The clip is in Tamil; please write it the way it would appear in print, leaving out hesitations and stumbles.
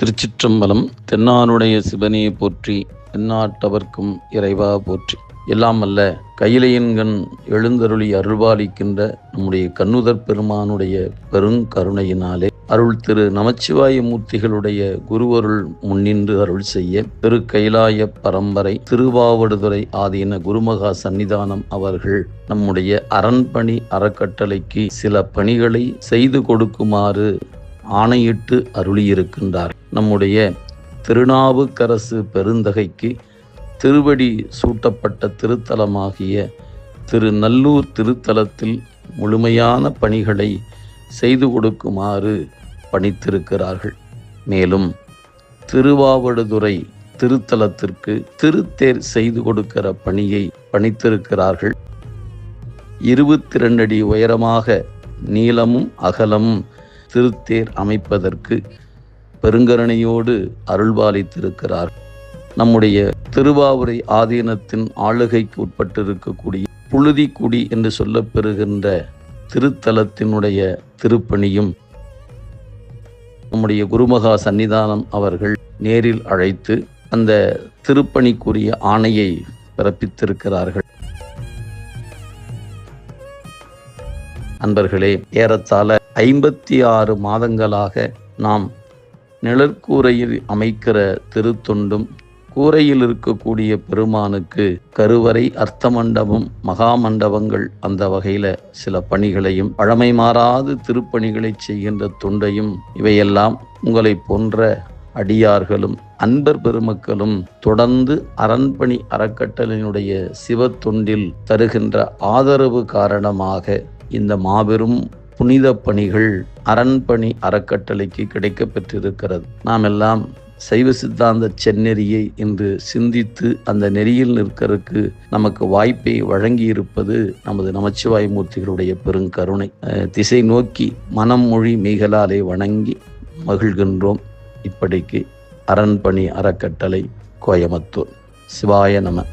திருச்சிற்றம்பலம். தென்னானுடைய சிவனே போற்றி, எந்நாட்டவர்க்கும் இறைவா போற்றி. எல்லாம் அல்ல கையிலையன்கண் எழுந்தருளி அருள்பாலிக்கின்ற நம்முடைய கண்ணுதற் பெருமானுடைய பெருங்கருணையினாலே அருள் திரு நமச்சிவாய மூர்த்திகளுடைய குருவருள் முன்னின்று அருள் செய்ய திரு கைலாய பரம்பரை திருவாவடுதுறை ஆதீன குருமகா சன்னிதானம் அவர்கள் நம்முடைய அரண்பணி அறக்கட்டளைக்கு சில பணிகளை செய்து கொடுக்குமாறு ஆணையிட்டு அருளியிருக்கின்றார். நம்முடைய திருநாவுக்கரசு பெருந்தகைக்கு திருவடி சூட்டப்பட்ட திருத்தலமாகிய திருநல்லூர் திருத்தலத்தில் முழுமையான பணிகளை செய்து கொடுக்குமாறு பணித்திருக்கிறார்கள். மேலும் திருவாவடுதுறை திருத்தலத்திற்கு திருத்தேர் செய்து கொடுக்கிற பணியை பணித்திருக்கிறார்கள். 22 அடி உயரமாக நீளமும் அகலமும் திருத்தேர் அமைப்பதற்கு பெருங்கருணையோடு அருள்பாலித்திருக்கிறார். நம்முடைய திருவாவூரை ஆதீனத்தின் ஆளுகைக்கு உட்பட்டிருக்கக்கூடிய புழுதிக்குடி என்று சொல்லப்பெறுகின்ற திருத்தலத்தினுடைய திருப்பணியும் நம்முடைய குருமகா சன்னிதானம் அவர்கள் நேரில் அழைத்து அந்த திருப்பணிக்குரிய ஆணையை பிறப்பித்திருக்கிறார்கள். அன்பர்களே, ஏறத்தாழ 56 மாதங்களாக நாம் நிழற்கூரையில் அமைக்கிற திருத்தொண்டும், கூரையில் இருக்கக்கூடிய பெருமானுக்கு கருவறை, அர்த்த மண்டபம், மகாமண்டபங்கள் அந்த வகையில் சில பணிகளையும் பழமை மாறாது திருப்பணிகளை செய்கின்ற தொண்டையும் இவையெல்லாம் உங்களை போன்ற அடியார்களும் அன்பர் பெருமக்களும் தொடர்ந்து அரண்பணி அறக்கட்டளையினுடைய சிவ தொண்டில் தருகின்ற ஆதரவு காரணமாக இந்த மாபெரும் புனித பணிகள் அரண்பணி அறக்கட்டளைக்கு கிடைக்க பெற்றிருக்கிறது. நாம் எல்லாம் சைவ சித்தாந்த செந்நெறியை இன்று சிந்தித்து அந்த நெறியில் நிற்கிறதுக்கு நமக்கு வாய்ப்பை வழங்கி இருப்பது நமது நமச்சிவாய மூர்த்திகளுடைய பெருங்கருணை. திசை நோக்கி மனம் மொழி மெய்களாலே வணங்கி மகிழ்கின்றோம். இப்படிக்கு அரண்பணி அறக்கட்டளை, கோயமுத்தூர். சிவாய நம.